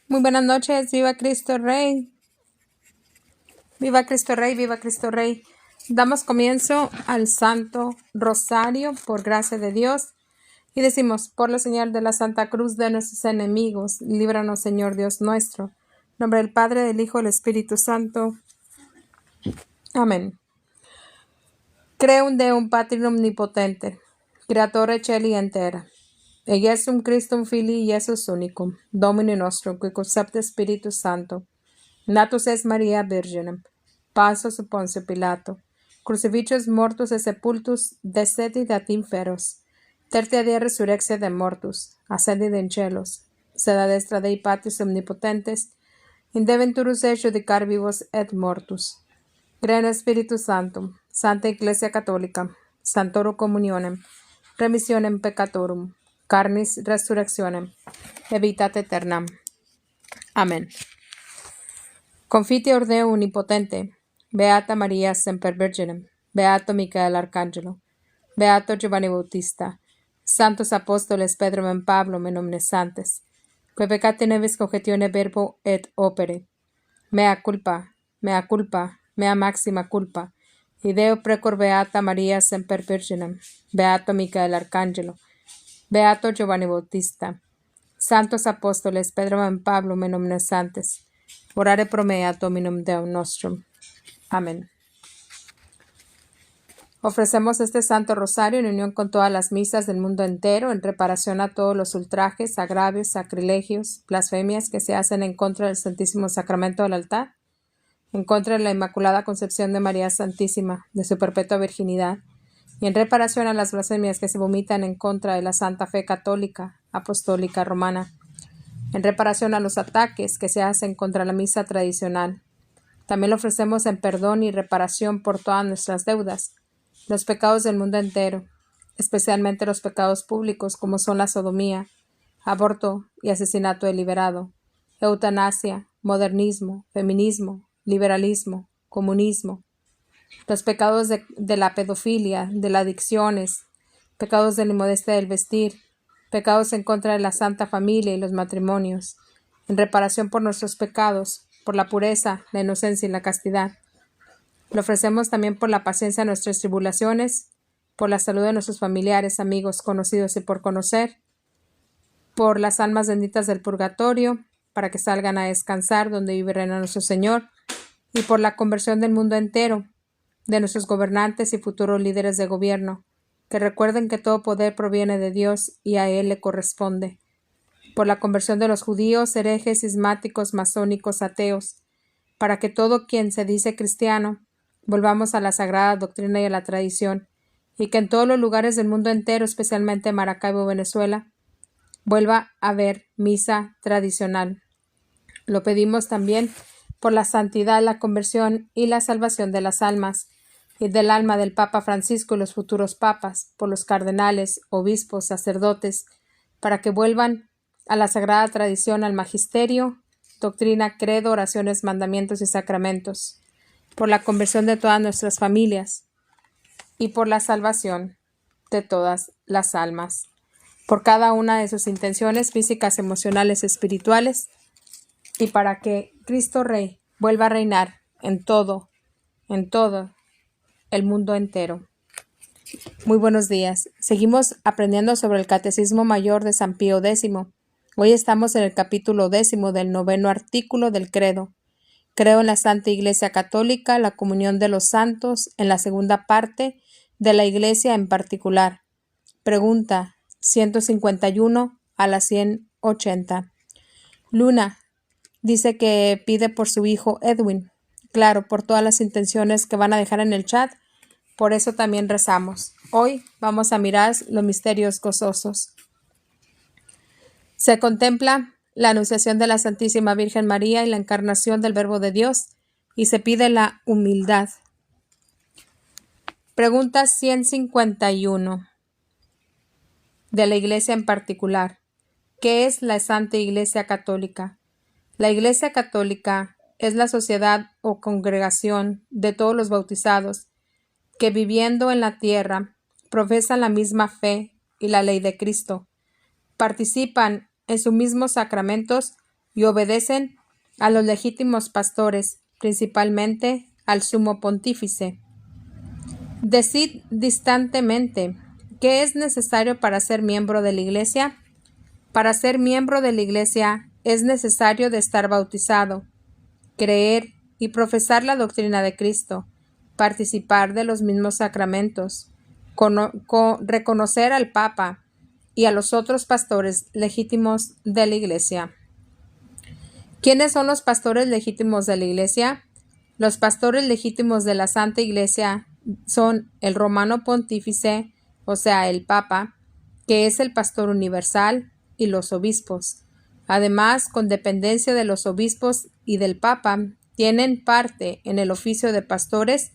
Muy buenas noches, viva Cristo Rey, viva Cristo Rey, viva Cristo Rey. Damos comienzo al Santo Rosario por gracia de Dios y decimos, por la señal de la Santa Cruz de nuestros enemigos, líbranos Señor Dios nuestro. En nombre del Padre, del Hijo y del Espíritu Santo. Amén. Creum Deum Patrim omnipotente, Creatore Celi entera. Ejusum Christum Filii Iesus unicum, Domini nostrum, qui concepte Spiritus Santo. Natus est Maria Virginem, passus Poncio Pilato, crucifixus mortus et sepultus, descendit ad inferos, tertia die resurrexia de mortus, ascendit in celos, sed ad destra Dei Patris omnipotentes, indeventurus est judicar vivos et mortus. Creo en Espíritu Santo, Santa Iglesia Católica, Santorum Communionem, remissionem peccatorum, carnis resurrectionem, et vitatem aeternam. Amén. Confiteor Deo Omnipotente, Beata Maria Semper Virginem, Beato Michael Arcangelo, Beato Giovanni Bautista, Santos Apóstoles Pedro et Pablo en omnes santes, que peccate nevis cogetione verbo et opere, mea culpa, mea maxima culpa, ideo precor Beata Maria Semper Virginem, Beato Michael Arcangelo, Beato Giovanni Bautista, Santos Apóstoles Pedro et Pablo en omnes santes, orare pro me ad Dominum Deum nostrum. Amén. Ofrecemos este Santo Rosario en unión con todas las misas del mundo entero en reparación a todos los ultrajes, agravios, sacrilegios, blasfemias que se hacen en contra del Santísimo Sacramento del altar, en contra de la Inmaculada Concepción de María Santísima, de su perpetua virginidad, y en reparación a las blasfemias que se vomitan en contra de la Santa Fe Católica, Apostólica, Romana, en reparación a los ataques que se hacen contra la misa tradicional. También lo ofrecemos en perdón y reparación por todas nuestras deudas, los pecados del mundo entero, especialmente los pecados públicos como son la sodomía, aborto y asesinato deliberado, eutanasia, modernismo, feminismo, liberalismo, comunismo, los pecados de la pedofilia, de las adicciones, pecados de la inmodestia del vestir, pecados en contra de la Santa Familia y los matrimonios, en reparación por nuestros pecados, por la pureza, la inocencia y la castidad. Lo ofrecemos también por la paciencia de nuestras tribulaciones, por la salud de nuestros familiares, amigos, conocidos y por conocer, por las almas benditas del purgatorio, para que salgan a descansar donde vive y reina nuestro Señor, y por la conversión del mundo entero, de nuestros gobernantes y futuros líderes de gobierno, que recuerden que todo poder proviene de Dios y a Él le corresponde, por la conversión de los judíos, herejes, cismáticos, masónicos, ateos, para que todo quien se dice cristiano volvamos a la sagrada doctrina y a la tradición, y que en todos los lugares del mundo entero, especialmente en Maracaibo, Venezuela, vuelva a haber misa tradicional. Lo pedimos también por la santidad, la conversión y la salvación de las almas, y del alma del Papa Francisco y los futuros papas, por los cardenales, obispos, sacerdotes, para que vuelvan a la sagrada tradición, al magisterio, doctrina, credo, oraciones, mandamientos y sacramentos, por la conversión de todas nuestras familias y por la salvación de todas las almas, por cada una de sus intenciones físicas, emocionales, espirituales, y para que Cristo Rey vuelva a reinar en todo el mundo entero. Muy buenos días. Seguimos aprendiendo sobre el Catecismo Mayor de San Pío X. Hoy estamos en el capítulo 10 del 9º artículo del Credo. Creo en la Santa Iglesia Católica, la comunión de los santos, en la segunda parte de la Iglesia en particular. Pregunta 151 a la 180. Luna dice que pide por su hijo Edwin. Claro, por todas las intenciones que van a dejar en el chat, por eso también rezamos. Hoy vamos a mirar los misterios gozosos. Se contempla la anunciación de la Santísima Virgen María y la encarnación del Verbo de Dios, y se pide la humildad. Pregunta 151. De la Iglesia en particular. ¿Qué es la Santa Iglesia Católica? La Iglesia Católica es la sociedad o congregación de todos los bautizados que viviendo en la tierra profesan la misma fe y la ley de Cristo, participan en sus mismos sacramentos y obedecen a los legítimos pastores, principalmente al sumo pontífice. Decid distantemente, ¿qué es necesario para ser miembro de la Iglesia? Para ser miembro de la Iglesia es necesario de estar bautizado, creer y profesar la doctrina de Cristo, participar de los mismos sacramentos, reconocer al Papa y a los otros pastores legítimos de la Iglesia. ¿Quiénes son los pastores legítimos de la Iglesia? Los pastores legítimos de la Santa Iglesia son el romano pontífice, o sea, el Papa, que es el pastor universal, y los obispos. Además, con dependencia de los obispos y del Papa, tienen parte en el oficio de pastores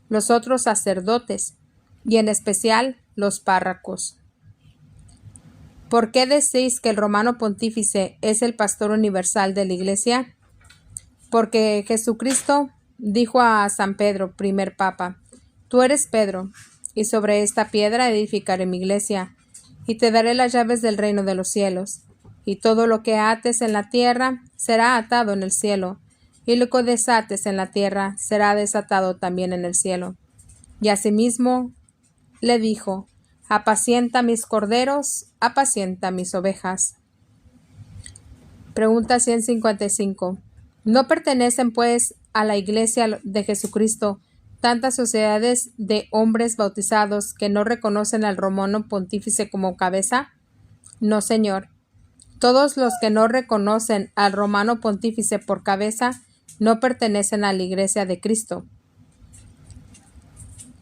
los otros sacerdotes, y en especial los párrocos. ¿Por qué decís que el romano pontífice es el pastor universal de la Iglesia? Porque Jesucristo dijo a San Pedro, primer Papa: Tú eres Pedro, y sobre esta piedra edificaré mi Iglesia, y te daré las llaves del reino de los cielos, y todo lo que ates en la tierra será atado en el cielo, y lo que desates en la tierra será desatado también en el cielo. Y asimismo le dijo: Apacienta mis corderos, apacienta mis ovejas. Pregunta 155. ¿No pertenecen, pues, a la Iglesia de Jesucristo tantas sociedades de hombres bautizados que no reconocen al romano pontífice como cabeza? No, señor. Todos los que no reconocen al romano pontífice por cabeza no pertenecen a la Iglesia de Cristo.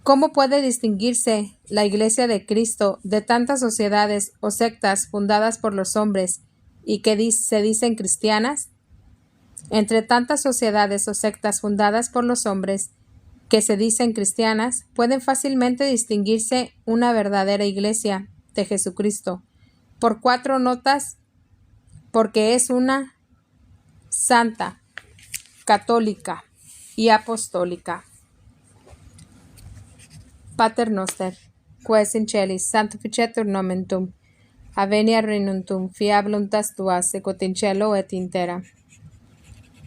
¿Cómo puede distinguirse la Iglesia de Cristo de tantas sociedades o sectas fundadas por los hombres y que se dicen cristianas? Entre tantas sociedades o sectas fundadas por los hombres que se dicen cristianas, pueden fácilmente distinguirse una verdadera Iglesia de Jesucristo por 4 notas, porque es una: santa, católica y apostólica. Pater noster, ques in celis sanctificetur nomen tuum, aveniat regnum tuum, fiat voluntas tua sicut in cielo et in terra.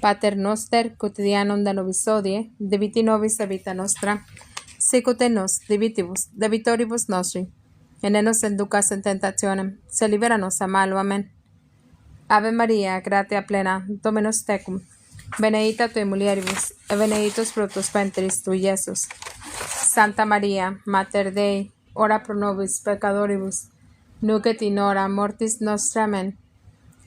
Pater noster quotidianum da nobis hodie, debiti nobis vita nostra, sicut et nos debitibus debitoribus nostri, et ne nos inducas in tentationem, sed libera nos a malo. Amen. Ave Maria, gratia plena, Dominus tecum, benedicta tui mulieribus, et benedictus fructus ventris tui, Iesus. Santa Maria, Mater Dei, ora pro nobis peccatoribus, nunc et in hora mortis nostra. Amen.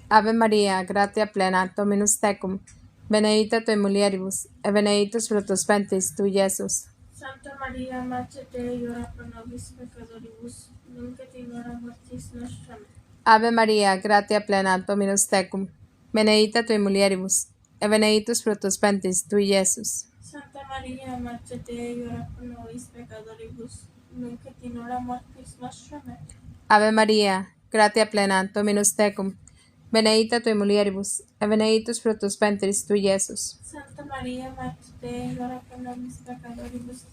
Ave Maria, gratia plena, Dominus tecum, benedicta tui mulieribus, et benedictus fructus ventris tui, Iesus. Santa Maria, Mater Dei, ora pro nobis peccatoribus, nunc et in hora mortis nostra. Amen. Ave Maria, gratia plena, Dominus tecum, benedicta tui mulieribus, et benedictus fructus ventris tui, Iesus. Santa Maria, Mater Dei, ora pro nobis peccatoribus, nunc et in hora mortis nostra. Amen. Ave Maria, gratia plena, Dominus tecum, benedicta tui mulieribus, et benedictus fructus ventris tui, Iesus. Santa Maria, Mater Dei, ora pro nobis peccatoribus,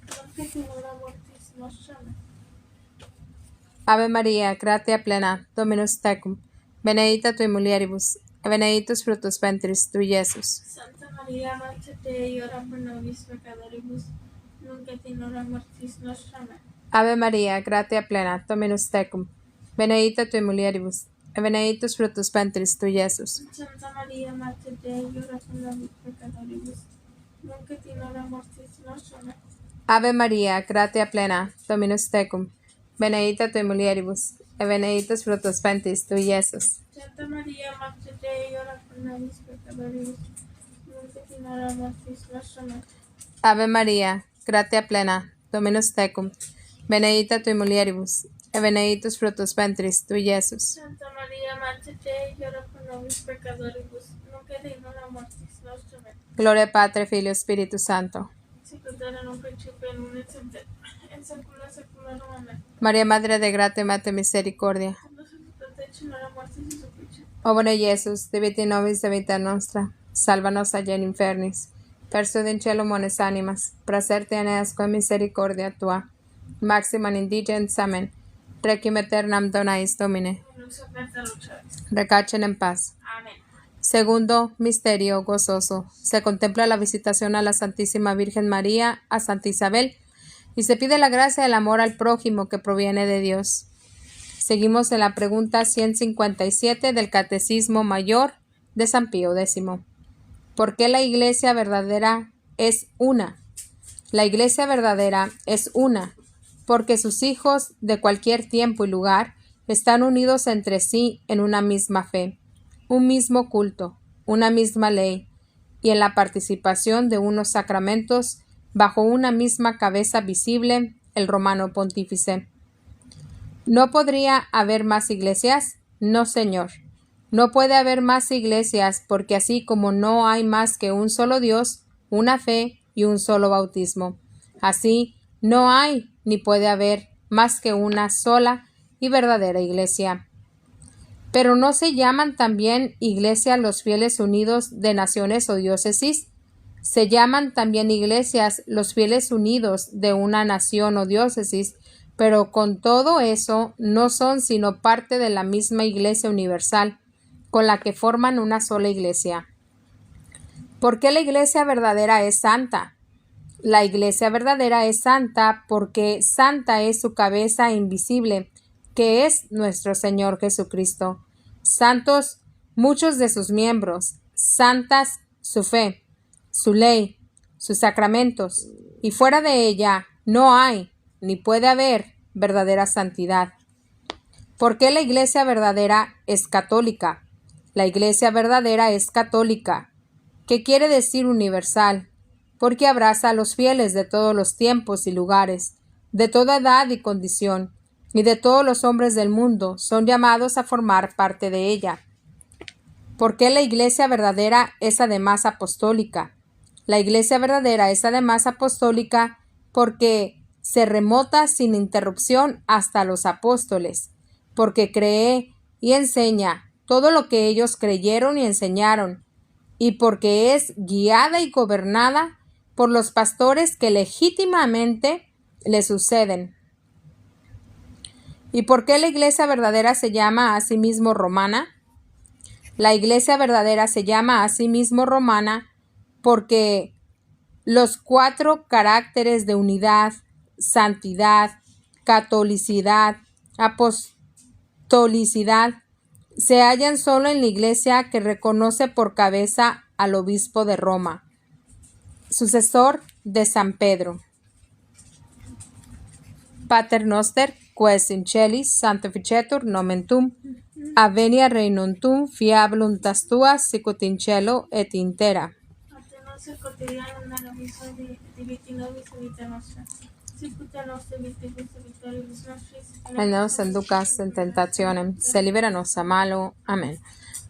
nunc et in hora mortis nostra. Amen. Ave Maria, gratia plena, Dominus tecum, benedicta tui mulieribus, et benedictus fructus ventris tui, Iesus. Santa Maria, Mater Dei, ora pro nobis peccatoribus, nunc et in hora mortis nostra. Amen. Ave Maria, gratia plena, Dominus tecum, benedicta tui mulieribus, et benedictus fructus ventris tui, Iesus. Santa Maria, Mater Dei, ora pro nobis peccatoribus, nunc et in hora mortis nostra. Amen. Ave Maria, gratia plena, Dominus tecum, benedicta tui mulieribus, et benedictus fructus ventris tui, Iesus. Santa Maria, Mater Dei, ora pro nobis peccatoribus, nunc et in hora mortis nostra. Amen. Ave Maria, gratia plena, Dominus tecum, benedicta tui mulieribus, et benedictus fructus ventris tui, Iesus. Santa Maria, Mater Dei, ora pro nobis peccatoribus, nunc et in hora mortis nostra. Amen. Gloria Patri, Filio, Spiritus Santo. Sicut erat nunc et semper, et saecula saeculorum. Amen. María, Madre de gratia y Mater misericordia. In hora mortis Jesucristo. O bone Iesus, diviti nobis de vita nostra, salvanos allá in infernis, persuade in cielo mones animas, praeserte aeas quae misericordia tua, maxima indigens. Amen. Requiem aeternam dona eis Domine, Nunc semper luceris. recacen en paz. Amen. Segundo misterio gozoso. Se contempla la visitación a la Santísima Virgen María, a Santa Isabel, y se pide la gracia del amor al prójimo que proviene de Dios. Seguimos en la pregunta 157 del Catecismo Mayor de San Pío X. ¿Por qué la Iglesia verdadera es una? La Iglesia verdadera es una, porque sus hijos de cualquier tiempo y lugar están unidos entre sí en una misma fe, un mismo culto, una misma ley, y en la participación de unos sacramentos bajo una misma cabeza visible, el Romano Pontífice. ¿No podría haber más iglesias? No, Señor. No puede haber más iglesias porque así como no hay más que un solo Dios, una fe y un solo bautismo, así no hay ni puede haber más que una sola y verdadera iglesia. Pero ¿no se llaman también iglesia los fieles unidos de naciones o diócesis? Se llaman también iglesias los fieles unidos de una nación o diócesis, pero con todo eso no son sino parte de la misma Iglesia universal, con la que forman una sola Iglesia. ¿Por qué la Iglesia verdadera es santa? La Iglesia verdadera es santa porque santa es su cabeza invisible, que es nuestro Señor Jesucristo. Santos muchos de sus miembros, santas su fe, su ley, sus sacramentos, y fuera de ella no hay ni puede haber verdadera santidad. ¿Por qué la Iglesia verdadera es católica? La Iglesia verdadera es católica, que quiere decir universal, porque abraza a los fieles de todos los tiempos y lugares, de toda edad y condición, y de todos los hombres del mundo son llamados a formar parte de ella. ¿Por qué la Iglesia verdadera es además apostólica? La Iglesia verdadera es además apostólica porque se remota sin interrupción hasta los apóstoles, porque cree y enseña todo lo que ellos creyeron y enseñaron, y porque es guiada y gobernada por los pastores que legítimamente le suceden. ¿Y por qué la Iglesia verdadera se llama a sí mismo romana? La Iglesia verdadera se llama a sí mismo romana porque los 4 caracteres de unidad, santidad, catolicidad, apostolicidad se hallan solo en la Iglesia que reconoce por cabeza al obispo de Roma, sucesor de San Pedro. Pater noster, quaes in celis sanctificetur nomen tuum, avenia regnum tuum, fiat voluntas tua, sicut in cielo et in terra. Nostra quotidiana nobis diviti nobis vita nostra. Sicut nostra vittibus vitoribus nostris. No nos inducas en tentationem, se liberanos a malo. Amén.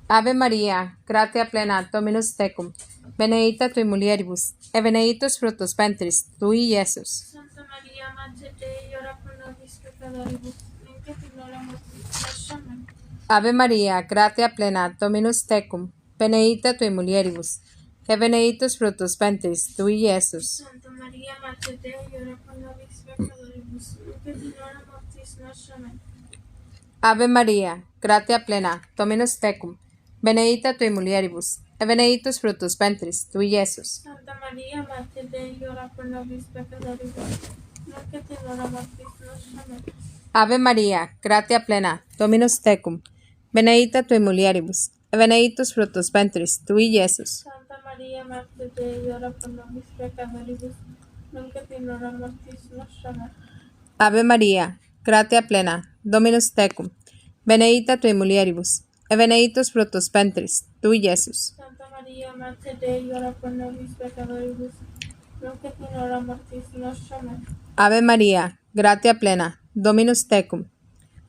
Ave María, gratia plena, Dominus tecum, benedicta tui mulieribus, et benedictus fructus ventris tui, Iesus. Santa Maria, Mater Dei, ora pro nobis peccatoribus, nunc et in hora mortis nostra. Amén. Ave María, gratia plena, Dominus tecum, benedicta tui mulieribus, et benedictus fructus ventris tui, Iesus. Santa Maria, Mater Dei, ora pro nobis peccatoribus, nunc et in hora mortis nostra. Amén. Ave María, gratia plena, Dominus tecum, benedicta tui mulieribus, et benedictus fructus ventris tui, Iesus. Santa Maria, Mater Dei, ora pro nobis peccatoribus, nunc et in hora mortis nostra. Amén. Ave María, gratia plena, Dominus tecum, benedicta tui mulieribus, et benedictus fructus ventris tui, Iesus. Santa Maria, Mater Dei, ora pro nobis peccatoribus, nunc et in hora mortis nostra. Amén. Ave María, gratia plena, Dominus tecum, benedicta tui mulieribus, et benedictus fructus ventris tui, Iesus. Santa Maria, Mater Dei, ora pro nobis peccatoribus, nunc et in hora mortis nostra. Amén. Ave María, gratia plena, Dominus tecum,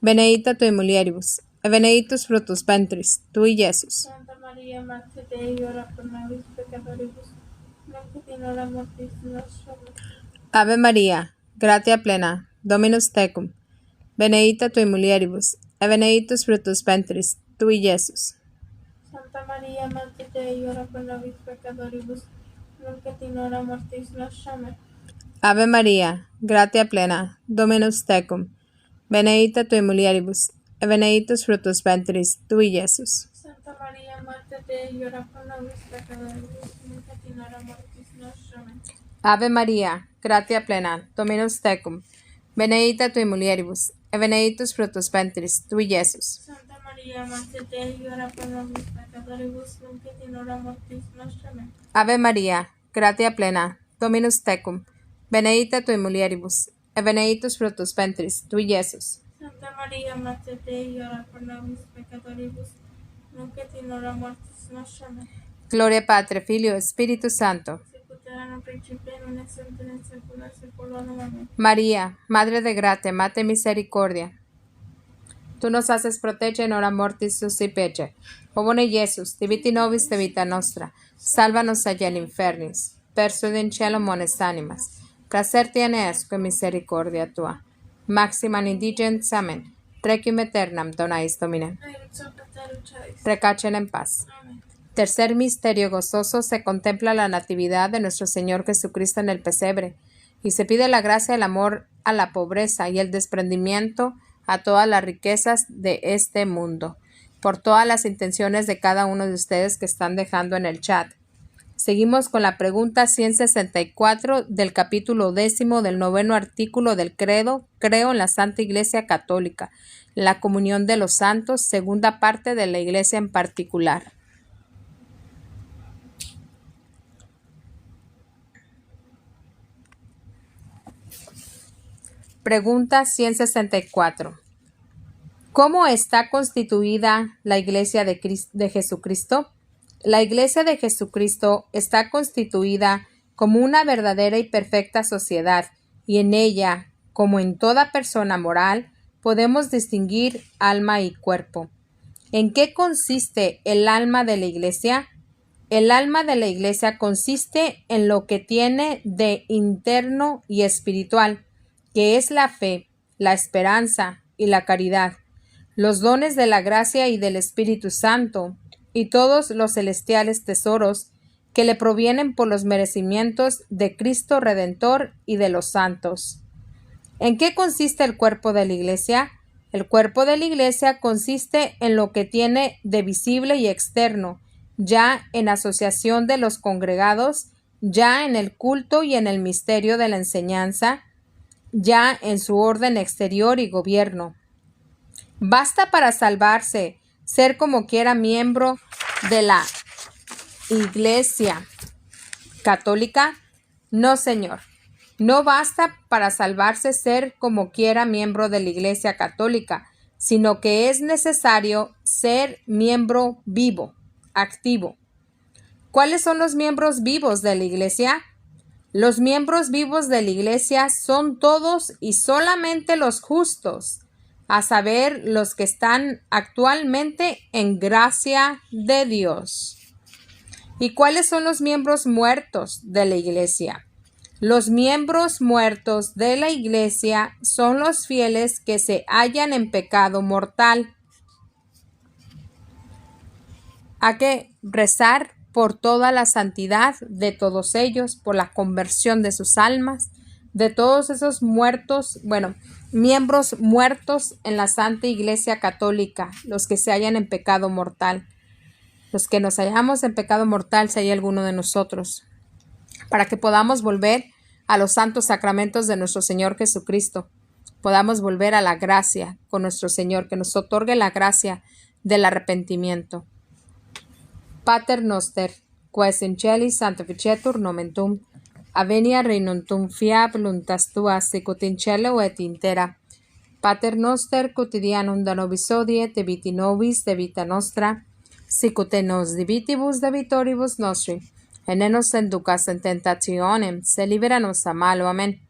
benedicta tui mulieribus, et benedictus fructus ventris tui, Iesus. Santa Maria, Mater Dei, ora pro nobis peccatoribus, nunc et in hora mortis nostra. Amén. Ave María, gratia plena, Dominus tecum, benedicta tui mulieribus, et benedictus fructus ventris tui, Iesus. Santa Maria, Mater Dei, ora pro nobis peccatoribus, nunc et in hora mortis nostra. Amén. Ave María, gratia plena, Dominus tecum, benedicta tui mulieribus, et benedictus fructus ventris tui, Iesus. Santa Maria, Mater Dei, Dei, ora pro nobis peccatoribus, nunc et in hora mortis nostra. Amen. Ave María, gratia plena, Dominus tecum, benedicta tui mulieribus, et benedictus fructus ventris tui, Iesus. Santa Maria, Mater Dei, ora pro nobis peccatoribus, nunc et in hora mortis nostra. Amen. Ave María, gratia plena, Dominus tecum, benedicta tui mulieribus, et benedictus fructus ventris tui, Iesus. Santa Maria, Mater Dei, ora pro nobis peccatoribus, nunc et in hora mortis nostra. Amen. Gloria Patri, Filio, Spiritus Santo. Sicut erat in principio, nun et semper in saecula saeculorum. Amen. María, Madre de gratia, Mater misericordia, tú nos haces proteger en hora mortis suscipece. O bone Iesus, diviti nobis de vita nostra, salvanos allá en infernis, persuade in cielo mones animas, placerti enesque misericordia tua. Maxima indigens, amen. Requiem aeternam donais Domine. Aerexo Pater Charis. Recachen en paz. Amen. Tercer misterio gozoso, se contempla la natividad de nuestro Señor Jesucristo en el pesebre y se pide la gracia del amor a la pobreza y el desprendimiento a todas las riquezas de este mundo, por todas las intenciones de cada uno de ustedes que están dejando en el chat. Seguimos con la pregunta 164 del capítulo 10 del 9º artículo del credo. Creo en la Santa Iglesia Católica, la comunión de los santos, segunda parte de la Iglesia en particular. Pregunta 164. ¿Cómo está constituida la Iglesia de Jesucristo? La Iglesia de Jesucristo está constituida como una verdadera y perfecta sociedad, y en ella, como en toda persona moral, podemos distinguir alma y cuerpo. ¿En qué consiste el alma de la Iglesia? El alma de la Iglesia consiste en lo que tiene de interno y espiritual, que es la fe, la esperanza y la caridad, los dones de la gracia y del Espíritu Santo, y todos los celestiales tesoros que le provienen por los merecimientos de Cristo Redentor y de los santos. ¿En qué consiste el cuerpo de la Iglesia? El cuerpo de la Iglesia consiste en lo que tiene de visible y externo, ya en asociación de los congregados, ya en el culto y en el misterio de la enseñanza, ya en su orden exterior y gobierno. ¿Basta para salvarse ser como quiera miembro de la Iglesia Católica? No, Señor. No basta para salvarse ser como quiera miembro de la Iglesia Católica, sino que es necesario ser miembro vivo, activo. ¿Cuáles son los miembros vivos de la Iglesia? Los miembros vivos de la Iglesia son todos y solamente los justos, a saber, los que están actualmente en gracia de Dios. ¿Y cuáles son los miembros muertos de la Iglesia? Los miembros muertos de la Iglesia son los fieles que se hallan en pecado mortal. Hay que rezar por toda la santidad de todos ellos, por la conversión de sus almas, de todos esos muertos, miembros muertos en la Santa Iglesia Católica, los que se hallan en pecado mortal, los que nos hallamos en pecado mortal, si hay alguno de nosotros, para que podamos volver a los santos sacramentos de nuestro Señor Jesucristo, podamos volver a la gracia con nuestro Señor, que nos otorgue la gracia del arrepentimiento. Pater noster, quaes in celis sanctificetur nomen tuum, avenia regnum tuum, fiat voluntas tua, sicut in cielo et in terra. Pater noster quotidianum da nobis hodie, debiti nobis de vita nostra, sicut et nos debitibus debitoribus nostri, et ne nos inducas in tentationem, sed libera nos a malo. Amen.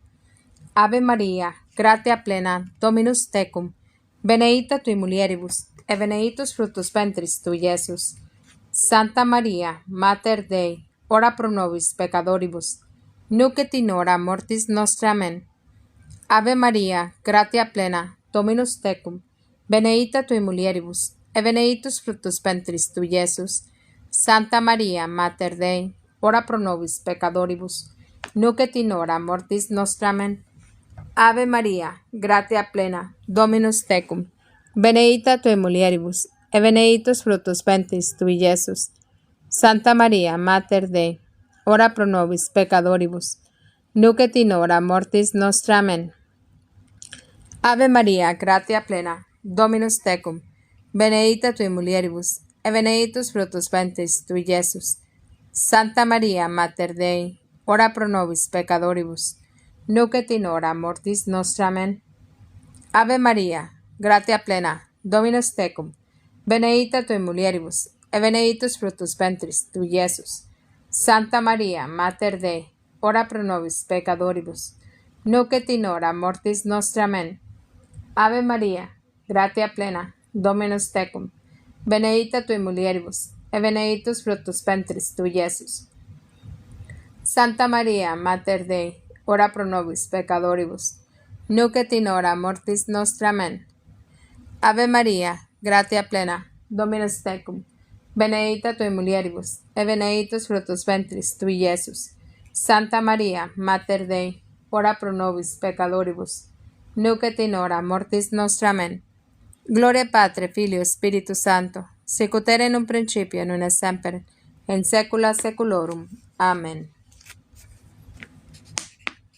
Ave Maria, gratia plena, Dominus tecum, benedicta tui mulieribus, et benedictus fructus ventris tui, Iesus. Santa Maria, Mater Dei, ora pro nobis peccatoribus, nunc et in hora mortis nostra. Amen. Ave Maria, gratia plena, Dominus tecum, benedicta tui mulieribus, et benedictus fructus ventris tui, Iesus. Santa Maria, Mater Dei, ora pro nobis peccatoribus, nunc et in hora mortis nostra. Amen. Ave Maria, gratia plena, Dominus tecum, benedicta tui mulieribus, et benedictus fructus ventris tui, Iesus. Santa Maria, Mater Dei, ora pro nobis peccatoribus, nunc et in hora mortis nostra. Amen. Ave Maria, gratia plena, Dominus tecum, benedicta tui mulieribus, et benedictus fructus ventris tui, Iesus. Santa Maria, Mater Dei, ora pro nobis peccatoribus, nunc et in hora mortis nostra. Amen. Ave Maria, gratia plena, Dominus tecum, benedicta tui mulieribus, et benedictus fructus ventris tui, Iesus. Santa Maria, Mater Dei, ora pro nobis peccatoribus, nunc et in hora mortis nostra. Amen. Ave Maria, gratia plena, Dominus tecum, benedicta tui mulieribus, et benedictus fructus ventris tui, Iesus. Santa Maria, Mater Dei, ora pro nobis peccatoribus, nunc et in hora mortis nostra. Amen. Ave Maria, gratia plena, Dominus tecum, benedicta tui mulieribus, et benedictus fructus ventris tui, Iesus. Santa Maria, Mater Dei, ora pro nobis peccatoribus, nunc et in hora mortis nostra. Amen. Gloria Patri, Filio, Spiritus Sancto, sic ut erat in un principio, nun et semper, in saecula saeculorum. Amen.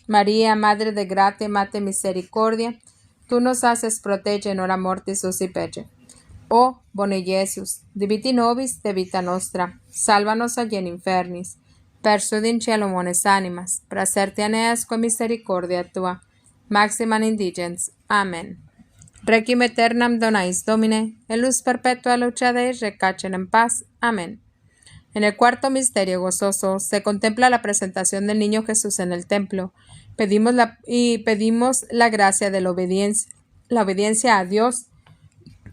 María, Madre de gratia, Mater misericordia, tú nos haces protege in hora mortis susi pece. O bone Iesus, diviti nobis de vita nostra, salvanos agli infernis, persudi in cielo mones animas, praeserte aneas con misericordia tua, maxima indigens. Amen. Requiem aeternam donais Domine, et luz perpetua lucedeis recacen en paz. Amén. En el cuarto misterio gozoso se contempla la presentación del niño Jesús en el templo. Pedimos la gracia de la obediencia a Dios,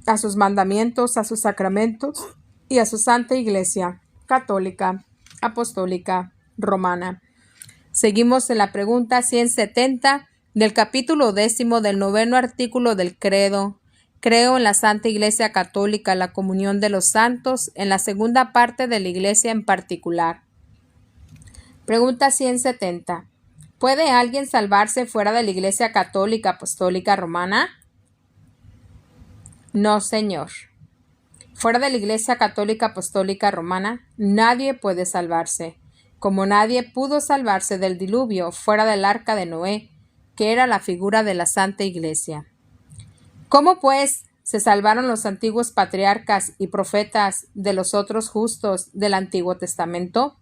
a sus mandamientos, a sus sacramentos y a su Santa Iglesia católica, apostólica, romana. Seguimos en la pregunta 170 del capítulo 10 del 9º artículo del credo. Creo en la Santa Iglesia Católica, la comunión de los santos, en la segunda parte de la Iglesia en particular. Pregunta 170. ¿Puede alguien salvarse fuera de la Iglesia Católica Apostólica Romana? No, señor. Fuera de la Iglesia Católica Apostólica Romana, nadie puede salvarse, como nadie pudo salvarse del diluvio fuera del arca de Noé, que era la figura de la Santa Iglesia. ¿Cómo, pues, se salvaron los antiguos patriarcas y profetas de los otros justos del Antiguo Testamento?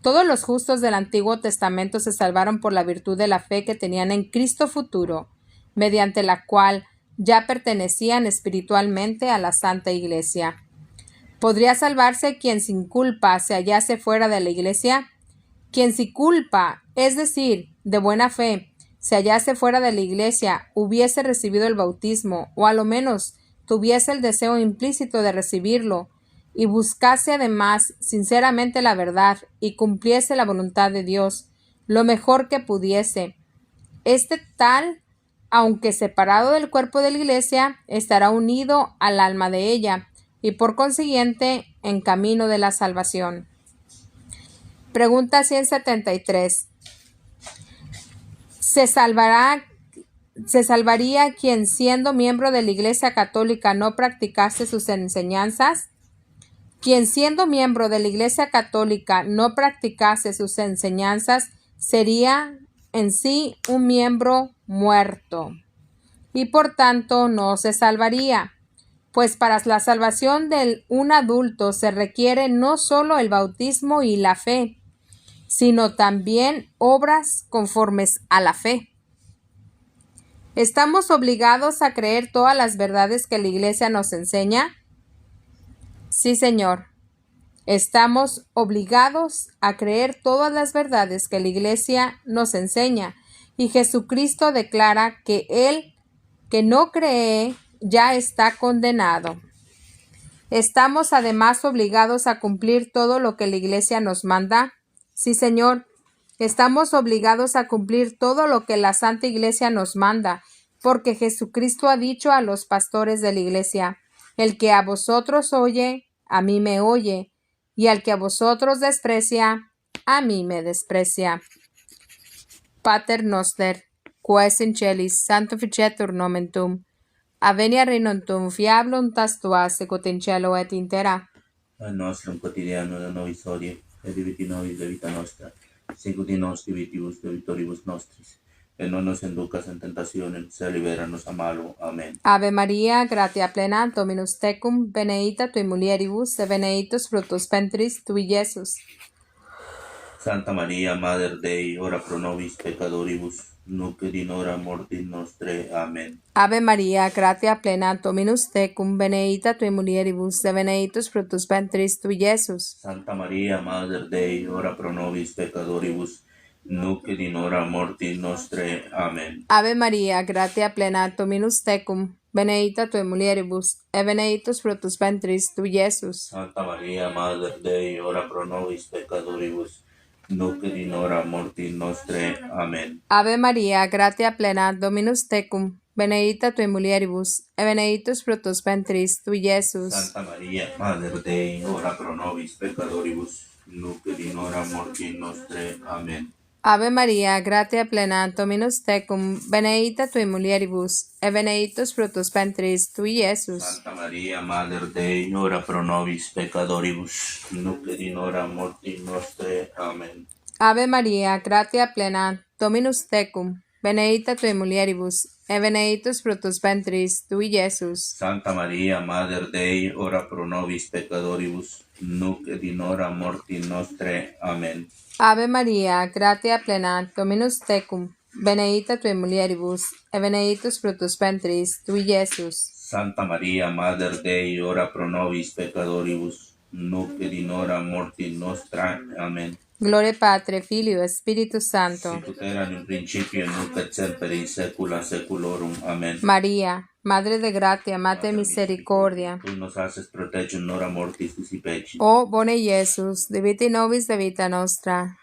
Todos los justos del Antiguo Testamento se salvaron por la virtud de la fe que tenían en Cristo futuro, mediante la cual ya pertenecían espiritualmente a la Santa Iglesia. ¿Podría salvarse quien sin culpa se hallase fuera de la Iglesia? Quien sin culpa, es decir, de buena fe, se hallase fuera de la Iglesia, hubiese recibido el bautismo, o a lo menos tuviese el deseo implícito de recibirlo, y buscase además sinceramente la verdad, y cumpliese la voluntad de Dios, lo mejor que pudiese. Este tal, aunque separado del cuerpo de la Iglesia, estará unido al alma de ella, y por consiguiente en camino de la salvación. Pregunta 173. ¿Se salvaría quien, siendo miembro de la Iglesia Católica, no practicase sus enseñanzas? Quien, siendo miembro de la Iglesia Católica, no practicase sus enseñanzas, sería en sí un miembro muerto, y por tanto no se salvaría, pues para la salvación de un adulto se requiere no solo el bautismo y la fe, sino también obras conformes a la fe. ¿Estamos obligados a creer todas las verdades que la Iglesia nos enseña? Sí, Señor. Estamos obligados a creer todas las verdades que la Iglesia nos enseña, y Jesucristo declara que el que no cree ya está condenado. ¿Estamos además obligados a cumplir todo lo que la Iglesia nos manda? Sí, Señor. Estamos obligados a cumplir todo lo que la Santa Iglesia nos manda, porque Jesucristo ha dicho a los pastores de la Iglesia: el que a vosotros oye, a mí me oye, y al que a vosotros desprecia, a mí me desprecia. Pater noster, qui es in celis, sanctificetur nomen tuum, avenia regnum tuum, fiat voluntas tua, sicut in cielo et in terra. al nostrum quotidiano da nobis hodie, et dimitti nobis de vita nostra, sicut in nos divitibus debitoribus nostris, et non nos inducas in tentationem, sed libera-nos a malo. Amen. Ave Maria, gratia plena, Dominus tecum, benedicta tui mulieribus, et benedictus fructus ventris tui, Iesus. Santa Maria, Mater Dei, ora pro nobis peccatoribus, nunc et in hora mortis nostre. Amen. Ave Maria, gratia plena, Dominus tecum, benedicta tui mulieribus, et benedictus fructus ventris tui, Iesus. Santa Maria, Mater Dei, ora pro nobis peccatoribus, nunc et in hora mortis nostre. Amen. Ave Maria, gratia plena, Dominus tecum, benedicta tui mulieribus, et benedictus fructus ventris tui, Iesus. Santa Maria, Mater Dei, ora pro nobis peccatoribus, nunc et in hora mortis nostre. Amen. Ave Maria, gratia plena, Dominus tecum, benedicta tui mulieribus, et benedictus fructus ventris tui, Iesus. Santa Maria, Mater Dei, ora pro nobis peccatoribus, nunc et in hora mortis nostre. Amen. Ave Maria, gratia plena, Dominus tecum, benedicta tui mulieribus, et benedictus fructus ventris tui, Iesus. Santa Maria, Mater Dei, ora pro nobis peccatoribus, nunc et in hora mortis nostre. Amen. Ave Maria, gratia plena, Dominus tecum, benedicta tui mulieribus, et benedictus fructus ventris tui, Iesus. Santa Maria, Mater Dei, ora pro nobis peccatoribus, nunc et in hora mortis nostre. Amen. Ave Maria, gratia plena, Dominus tecum, benedicta tui mulieribus, et benedictus fructus ventris tui, Iesus. Santa Maria, Mater Dei, ora pro nobis peccatoribus, nunc et in hora mortis nostra. Amen. Gloria Patri, Filio, Spiritus Sancto. Sicut erat in principio, nunc et semper in saecula saeculorum. Amen. María, Madre de gratia, Mater misericordia. Tu nos haces proteggere in hora mortis tusi peci. O bone Iesus, diviti nobis de vita nostra.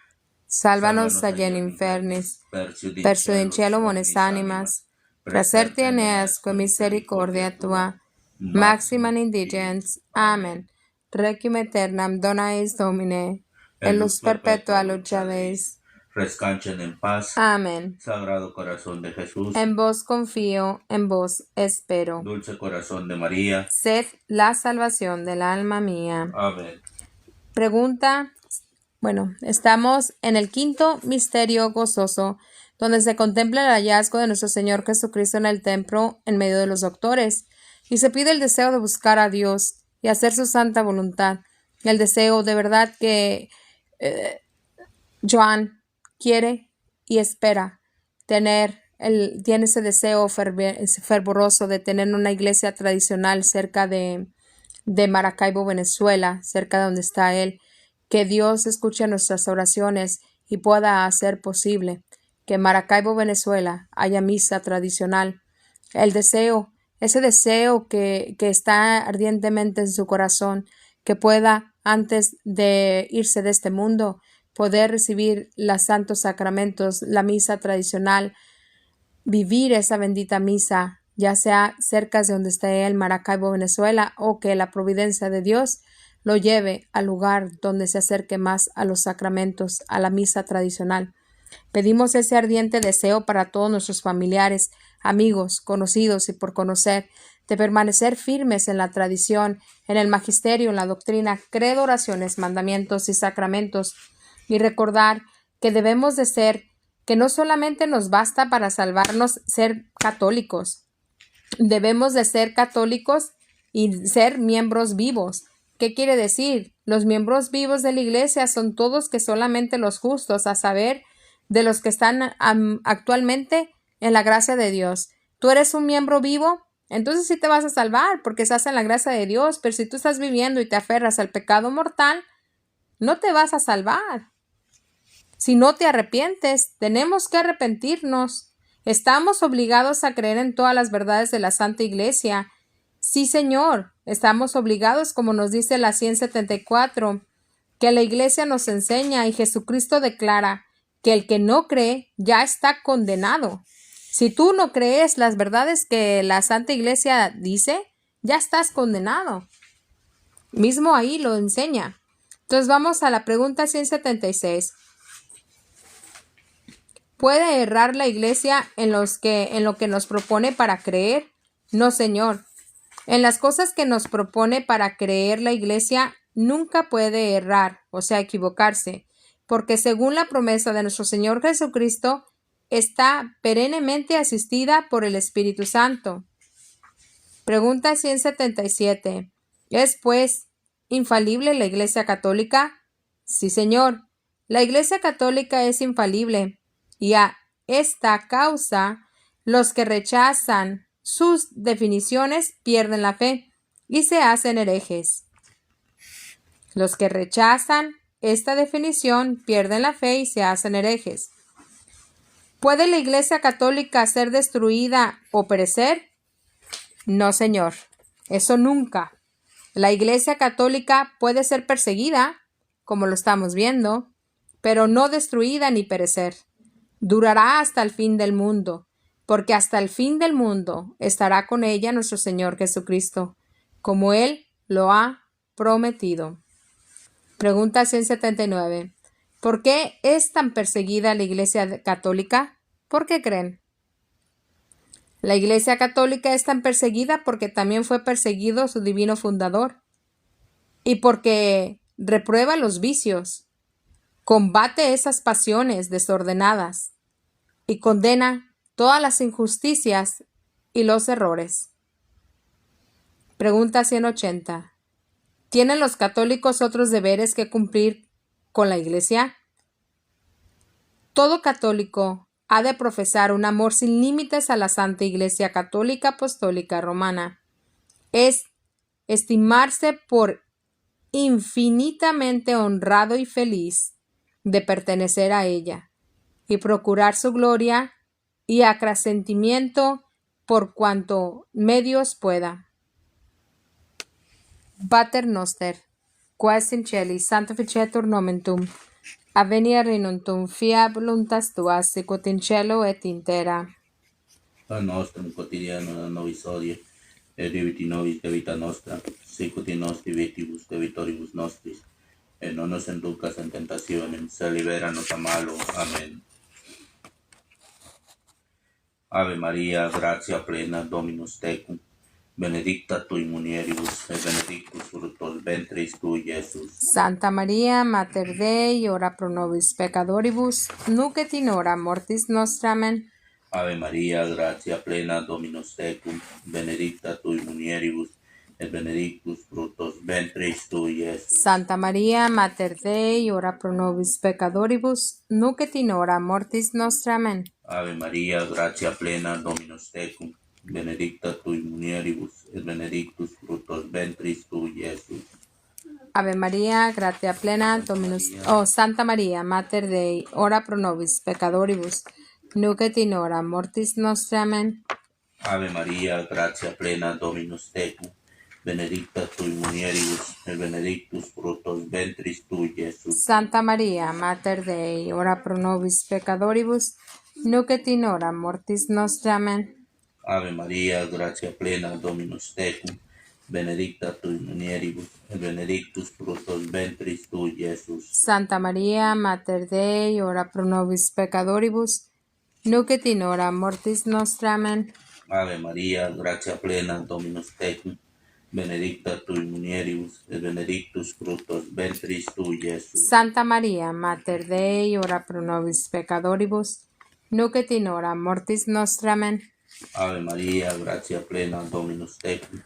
Salvanos agli infernis, persu in cielo mones animas, praeserti aeneas quo misericordia tua, maxima indigens. Amen. Requiem aeternam dona eis Domine, et luz perpetua luchaveis. Descansen en paz. Amén. Sagrado Corazón de Jesús. En vos confío, en vos espero. Dulce Corazón de María. Sed la salvación del alma mía. Amén. Pregunta. Bueno, estamos en el quinto misterio gozoso, donde se contempla el hallazgo de nuestro Señor Jesucristo en el templo en medio de los doctores, y se pide el deseo de buscar a Dios y hacer su santa voluntad. El deseo de verdad que Joan quiere y espera tiene ese deseo fervoroso de tener una iglesia tradicional cerca de Maracaibo, Venezuela, cerca de donde está él. Que Dios escuche nuestras oraciones y pueda hacer posible que en Maracaibo, Venezuela, haya misa tradicional. Ese deseo que está ardientemente en su corazón, que pueda, antes de irse de este mundo, poder recibir los santos sacramentos, la misa tradicional, vivir esa bendita misa, ya sea cerca de donde esté él, Maracaibo, Venezuela, o que la providencia de Dios lo lleve al lugar donde se acerque más a los sacramentos, a la misa tradicional. Pedimos ese ardiente deseo para todos nuestros familiares, amigos, conocidos y por conocer, de permanecer firmes en la tradición, en el magisterio, en la doctrina, credo, oraciones, mandamientos y sacramentos, y recordar que debemos de ser, que no solamente nos basta para salvarnos ser católicos, debemos de ser católicos y ser miembros vivos. ¿Qué quiere decir? Los miembros vivos de la iglesia son todos que solamente los justos, a saber, de los que están actualmente en la gracia de Dios. Tú eres un miembro vivo, entonces sí te vas a salvar porque estás en la gracia de Dios, pero si tú estás viviendo y te aferras al pecado mortal, no te vas a salvar. Si no te arrepientes, tenemos que arrepentirnos. Estamos obligados a creer en todas las verdades de la Santa Iglesia. Sí, Señor, estamos obligados, como nos dice la 174, que la Iglesia nos enseña y Jesucristo declara que el que no cree ya está condenado. Si tú no crees las verdades que la Santa Iglesia dice, ya estás condenado. Mismo ahí lo enseña. Entonces vamos a la pregunta 176. ¿Puede errar la Iglesia en lo que nos propone para creer? No, Señor. En las cosas que nos propone para creer la Iglesia, nunca puede errar, o sea, equivocarse, porque según la promesa de nuestro Señor Jesucristo, está perennemente asistida por el Espíritu Santo. Pregunta 177. ¿Es, pues, infalible la Iglesia Católica? Sí, Señor. La Iglesia Católica es infalible, y a esta causa los que rechazan sus definiciones pierden la fe y se hacen herejes. Los que rechazan esta definición pierden la fe y se hacen herejes. ¿Puede la Iglesia Católica ser destruida o perecer? No, Señor. Eso nunca. La Iglesia Católica puede ser perseguida, como lo estamos viendo, pero no destruida ni perecer. Durará hasta el fin del mundo, porque hasta el fin del mundo estará con ella nuestro Señor Jesucristo, como Él lo ha prometido. Pregunta 179. ¿Por qué es tan perseguida la Iglesia Católica? ¿Por qué creen? La Iglesia Católica es tan perseguida porque también fue perseguido su divino fundador y porque reprueba los vicios, combate esas pasiones desordenadas y condena todas las injusticias y los errores. Pregunta 180. ¿Tienen los católicos otros deberes que cumplir con la Iglesia? Todo católico ha de profesar un amor sin límites a la Santa Iglesia Católica Apostólica Romana. Es estimarse por infinitamente honrado y feliz de pertenecer a ella y procurar su gloria y acrecentamiento por cuanto medios pueda. Pater noster, quaes in celi sanctificetur nomen tuum, avenia regnum fiat voluntas tua sicut in cielo et in terra. Pan nostrum quotidianum da nobis hodie, et debiti nobis de vita nostra, sicut in nos debitibus debitoribus nostris, et non nos inducas in tentationem, sed libera nos a malo. Amén. Ave Maria, gratia plena, Dominus tecum, benedicta tui mulieribus, et benedictus fructus ventris tui, Iesus. Santa Maria, Mater Dei, ora pro nobis peccatoribus, nunc et in hora mortis nostra. Amen. Ave Maria, gratia plena, Dominus tecum, benedicta tui mulieribus, et benedictus fructus ventris tui, Iesus. Santa Maria, Mater Dei, ora pro nobis peccatoribus, nunc et in hora mortis nostra. Amen. Ave Maria, gratia plena, Dominus tecum, benedicta tui mulieribus, et benedictus fructus ventris tui, Iesus. Ave Maria, gratia plena, Dominus... Santa Maria, Mater Dei, ora pro nobis peccatoribus, nunc et in hora mortis nostra. Amen. Ave Maria, gratia plena, Dominus tecum, benedicta tui mulieribus, et benedictus fructus ventris tui, Iesus. Santa Maria, Mater Dei, ora pro nobis peccatoribus, nunc et in hora mortis nostra. Amen. Ave Maria, gratia plena, Dominus tecum, benedicta tui mulieribus, et benedictus fructus ventris tui, Iesus. Santa Maria, Mater Dei, ora pro nobis peccatoribus, nunc et in hora mortis nostra. Amen. Ave Maria, gratia plena, Dominus tecum, benedicta tui mulieribus, et benedictus fructus ventris tui, Iesus. Santa Maria, Mater Dei, ora pro nobis peccatoribus, nunc et in hora mortis nostra. Amen. Ave Maria, gratia plena, Dominus tecum,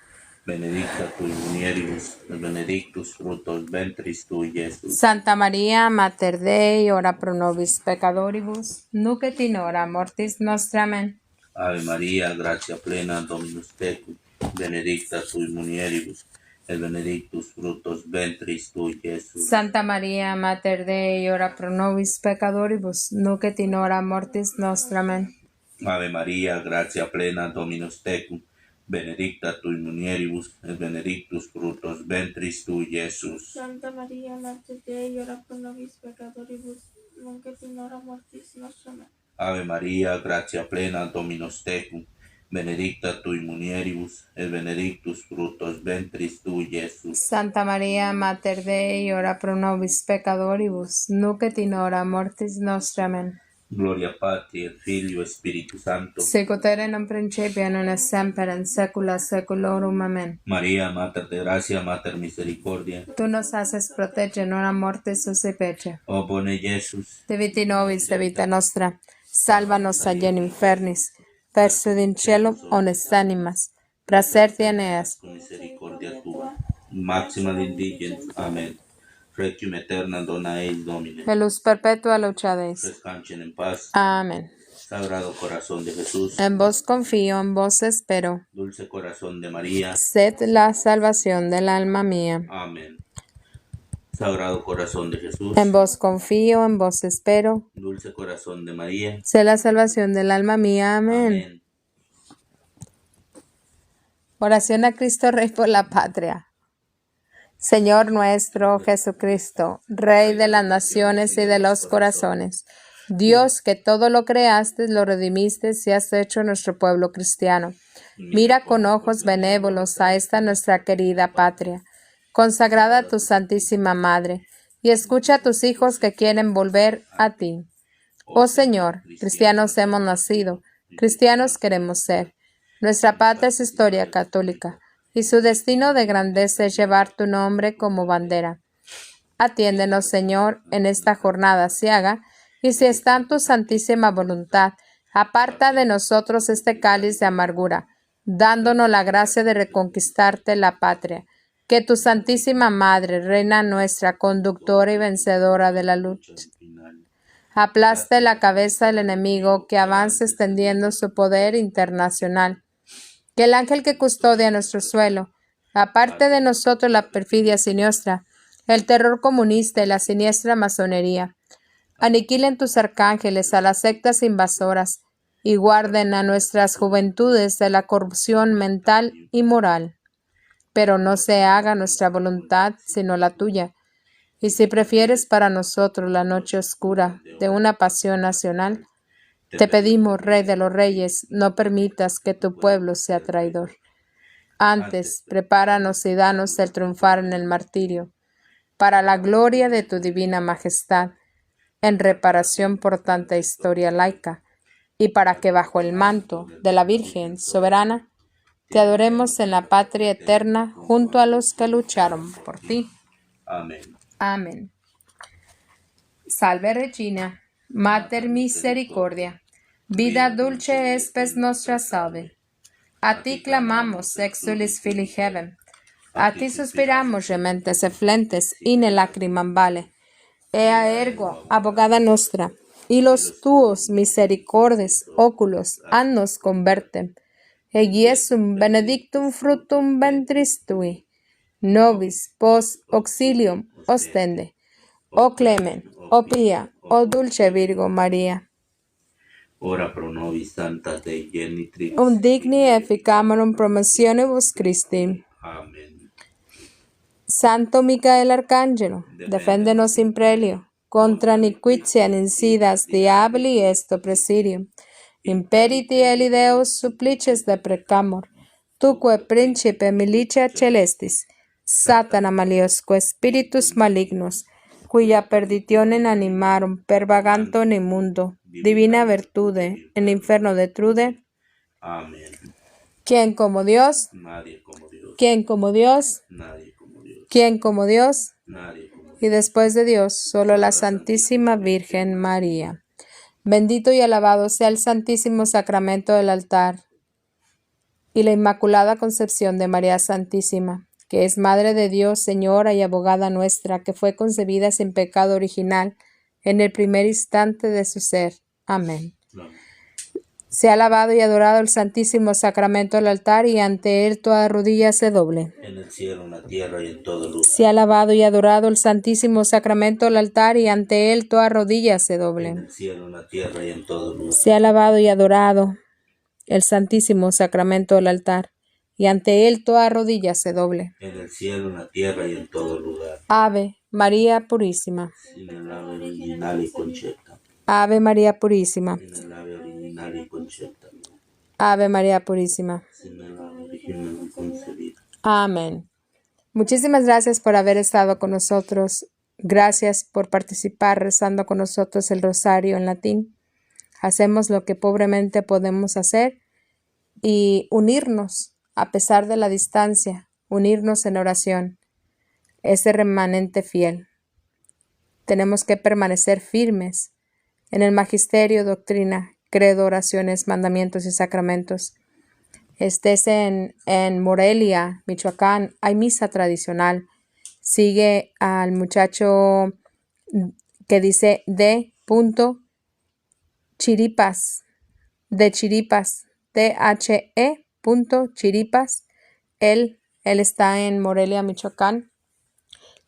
benedicta tui mulieribus, et benedictus fructus ventris tui, Iesus. Santa Maria, Mater Dei, ora pro nobis peccatoribus, nunc et in hora mortis nostra. Amen. Ave Maria, gratia plena, Dominus tecum, benedicta tui mulieribus, et benedictus fructus ventris tui, Iesus. Santa Maria, Mater Dei, ora pro nobis peccatoribus, nunc et in hora mortis nostra. Amen. Ave Maria, gratia plena, Dominus tecum, benedicta tui mulieribus, et benedictus fructus ventris tui, Iesus. Santa Maria, Mater Dei, ora pro nobis peccatoribus, nunc et in hora mortis nostra. Amen. Ave Maria, gratia plena, Dominus tecum, benedicta tui mulieribus, et benedictus fructus ventris tui, Iesus. Santa Maria, Mater Dei, ora pro nobis peccatoribus, nunc et in hora mortis nostra. Amen. Gloria Patri, et Filio, Spiritus Sancto. Sicut erat in principio, nun et semper, in saecula saeculorum. Amen. María, Mater de Gracia, Mater Misericordia. Tú nos haces proteger en una morte suscipecia. O bone Jesús, Diviti nobis, de vita nostra, salvanos agli infernis, verso in cielo honest animas, praesertia eas. con misericordia tua. Máxima indigens. Amén. Requiem aeterna dona eis Domine. E luz perpetua luchadeis. Descansen en paz. Amén. Sagrado Corazón de Jesús. En vos confío, en vos espero. Dulce Corazón de María. Sed la salvación del alma mía. Amén. Sagrado Corazón de Jesús. En vos confío, en vos espero. Dulce Corazón de María. Sed la salvación del alma mía. Amén. Amén. Oración a Cristo Rey por la patria. Señor nuestro Jesucristo, Rey de las naciones y de los corazones, Dios que todo lo creaste, lo redimiste y has hecho nuestro pueblo cristiano. Mira con ojos benévolos a esta nuestra querida patria, consagrada a tu Santísima Madre, y escucha a tus hijos que quieren volver a ti. Oh Señor, cristianos hemos nacido, cristianos queremos ser. Nuestra patria es historia católica, y su destino de grandeza es llevar tu nombre como bandera. Atiéndenos, Señor, en esta jornada ciega, y si está en tu santísima voluntad, aparta de nosotros este cáliz de amargura, dándonos la gracia de reconquistarte la patria. Que tu Santísima Madre, Reina nuestra, conductora y vencedora de la lucha, aplaste la cabeza del enemigo que avance extendiendo su poder internacional. Que el ángel que custodia nuestro suelo, aparte de nosotros la perfidia siniestra, el terror comunista y la siniestra masonería, aniquilen tus arcángeles a las sectas invasoras y guarden a nuestras juventudes de la corrupción mental y moral. Pero no se haga nuestra voluntad sino la tuya. Y si prefieres para nosotros la noche oscura de una pasión nacional, te pedimos, Rey de los Reyes, no permitas que tu pueblo sea traidor. Antes, prepáranos y danos el triunfar en el martirio, para la gloria de tu divina majestad, en reparación por tanta historia laica, y para que bajo el manto de la Virgen soberana, te adoremos en la patria eterna junto a los que lucharon por ti. Amén. Amén. Salve Regina, Mater Misericordia, vida dulce espes nostra salve. A ti clamamos, exulis fili heaven. A ti suspiramos, gementes eflentes, in lacrimam vale. Ea ergo, abogada nostra, y los tuos misericordes óculos annos convertem. E Iesum benedictum fructum ventris tui, nobis pos auxilium ostende. O clemen, o pia, o dulce Virgo María. Ora pro nobis Santa Dei Genitrix. Digni efficamerum promissionibus Christi. Amén. Santo Micael Arcángelo, deféndenos in prelio, contra nequitiam incidas diaboli est oppressirium. Imperiti eli Deus supplices deprecamur, tuque principe militia celestis, Satana maliosque spiritus malignos, cuya perditionem animarum pervagantur in mundo, divina virtude, en inferno detrude. Amén. ¿Quién como Dios? Nadie como Dios. ¿Quién como Dios? Nadie como Dios. ¿Quién como Dios? Nadie como Dios. Y después de Dios, solo la Santísima Virgen María. Bendito y alabado sea el Santísimo Sacramento del altar y la Inmaculada Concepción de María Santísima, que es Madre de Dios, Señora y Abogada nuestra, que fue concebida sin pecado original en el primer instante de su ser. Amén. Amén. Sea alabado y adorado el Santísimo Sacramento del altar y ante él toda rodilla se doble. En el cielo, en la tierra y en todo lugar. Sea alabado y adorado el Santísimo Sacramento del altar y ante él toda rodilla se En doble. el cielo, en la tierra y en todo lugar. Sea alabado y adorado el Santísimo Sacramento del altar y ante él toda rodilla se doble. En el cielo, en la tierra y en todo lugar. Ave María Purísima. Sin el ave original y concepta. Ave María Purísima. Sin el ave original y concepta. Ave María Purísima. Sin el ave original y concebida. Amén. Muchísimas gracias por haber estado con nosotros. Gracias por participar rezando con nosotros el rosario en latín. hacemos lo que pobremente podemos hacer y unirnos a pesar de la distancia, unirnos en oración, ese remanente fiel. Tenemos que permanecer firmes en el magisterio, doctrina, credo, oraciones, mandamientos y sacramentos. Estés en Morelia, Michoacán, hay misa tradicional. Sigue al muchacho que dice Chiripas, de Chiripas, Chiripas. Él está en Morelia, Michoacán.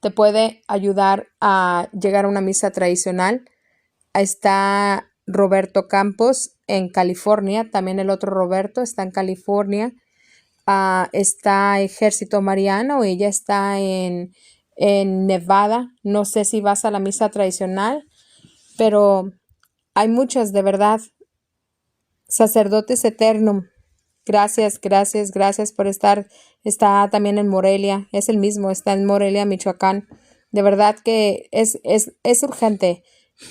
Te puede ayudar a llegar a una misa tradicional. Está Roberto Campos en California, también el otro Roberto está en California. Está Ejército Mariano, ella está en Nevada. No sé si vas a la misa tradicional, pero hay muchas, de verdad. Sacerdotes Eternum, gracias por estar. Está también en Morelia, es el mismo, está en Morelia, Michoacán. De verdad que es urgente,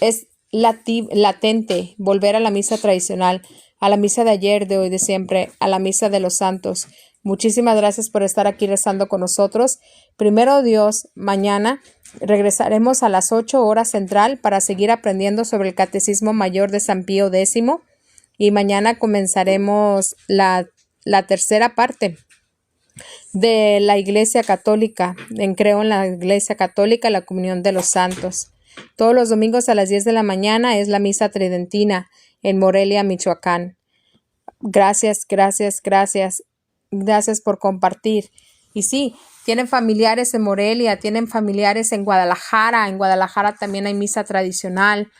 es latente volver a la misa tradicional, a la misa de ayer, de hoy, de siempre, a la misa de los santos. Muchísimas gracias por estar aquí rezando con nosotros. Primero Dios, mañana regresaremos a las 8 horas central para seguir aprendiendo sobre el Catecismo Mayor de San Pío X. Y mañana comenzaremos la tercera parte de la Iglesia Católica. Creo en la Iglesia Católica, la comunión de los santos. Todos los domingos a las 10 de la mañana es la misa tridentina en Morelia, Michoacán. Gracias por compartir. Y sí, tienen familiares en Morelia, tienen familiares en Guadalajara. En Guadalajara también hay misa tradicional.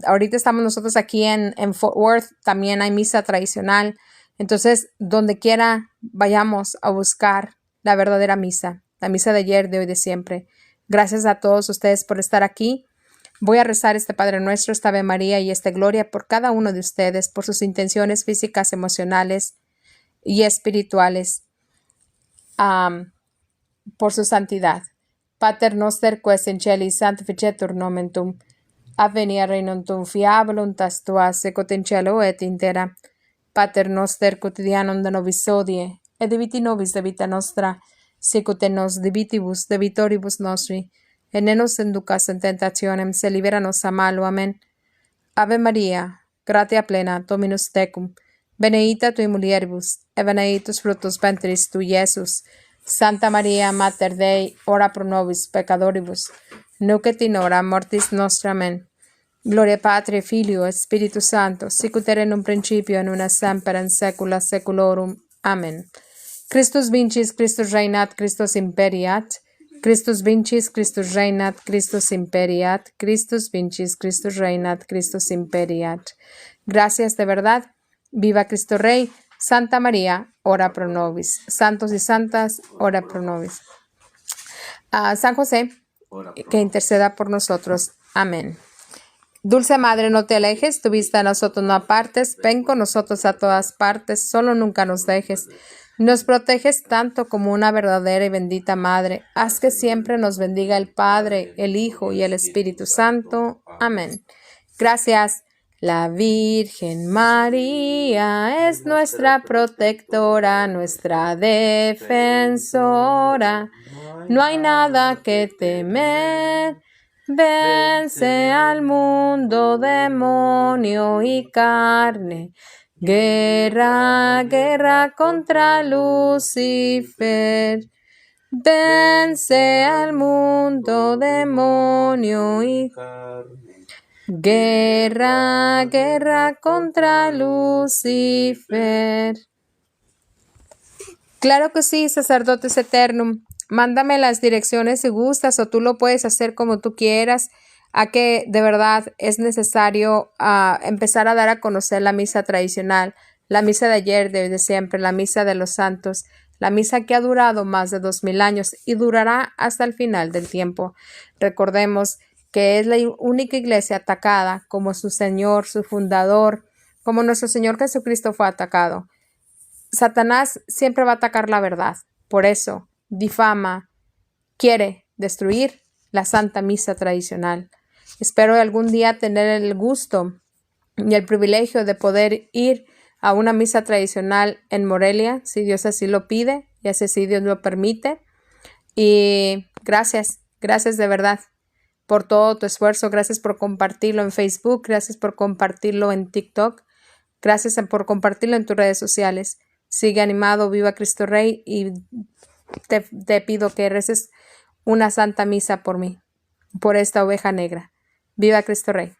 Ahorita estamos nosotros aquí en Fort Worth, también hay misa tradicional. Entonces, donde quiera vayamos a buscar la verdadera misa, la misa de ayer, de hoy, de siempre. Gracias a todos ustedes por estar aquí. Voy a rezar este Padre Nuestro, esta Ave María y esta Gloria por cada uno de ustedes, por sus intenciones físicas, emocionales y espirituales, por su santidad. Pater noster, ques in celi sanctificetur nomen tuum. Advenia regnum tuum, fiat voluntas tua, sicut in cielo et in terra. Pater noster quotidianum da nobis hodie, et diviti nobis de vita nostra, sicut in nos divitibus de vitoribus nostri, et ne nos inducas in tentationem, se libera nos a malo. Amen. Ave Maria, gratia plena, Dominus tecum, benedicta tui mulieribus, et benedictus fructus ventris tui, Iesus. Santa Maria, Mater Dei, ora pro nobis peccatoribus, nunc et in hora mortis nostra. Amen. Gloria Patri, Filio, Spiritus Sancto, sicut erat in un principio, et nunc et semper, in saecula saeculorum. Amen. Christus vincis, Christus reinat, Christus imperiat. Christus vincis, Christus reinat, Christus imperiat. Christus vincis, Christus reinat, Christus imperiat. Gracias de verdad. Viva Cristo Rey. Santa María, ora pro nobis. Santos y santas, ora pro nobis. San José, que interceda por nosotros. Amén. Dulce Madre, no te alejes, tu vista a nosotros no apartes, ven con nosotros a todas partes, solo nunca nos dejes. Nos proteges tanto como una verdadera y bendita Madre. Haz que siempre nos bendiga el Padre, el Hijo y el Espíritu Santo. Amén. Gracias. La Virgen María es nuestra protectora, nuestra defensora. No hay nada que temer. Vence al mundo, demonio y carne. Guerra, guerra contra Lucifer. Vence al mundo, demonio y carne. Guerra, guerra contra Lucifer. Claro que sí, sacerdotes eternum. Mándame las direcciones si gustas, o tú lo puedes hacer como tú quieras. A que de verdad es necesario empezar a dar a conocer la misa tradicional, la misa de ayer, de siempre, la misa de los santos, la misa que ha durado más de 2000 años y durará hasta el final del tiempo. Recordemos que es la única iglesia atacada como su Señor, su fundador, como nuestro Señor Jesucristo fue atacado. Satanás siempre va a atacar la verdad, por eso difama, quiere destruir la Santa Misa tradicional. Espero algún día tener el gusto y el privilegio de poder ir a una misa tradicional en Morelia, si Dios así lo pide, y así si Dios lo permite. Y gracias de verdad por todo tu esfuerzo. Gracias por compartirlo en Facebook, gracias por compartirlo en TikTok, gracias por compartirlo en tus redes sociales. Sigue animado, viva Cristo Rey, y te pido que reces una santa misa por mí, por esta oveja negra. Viva Cristo Rey.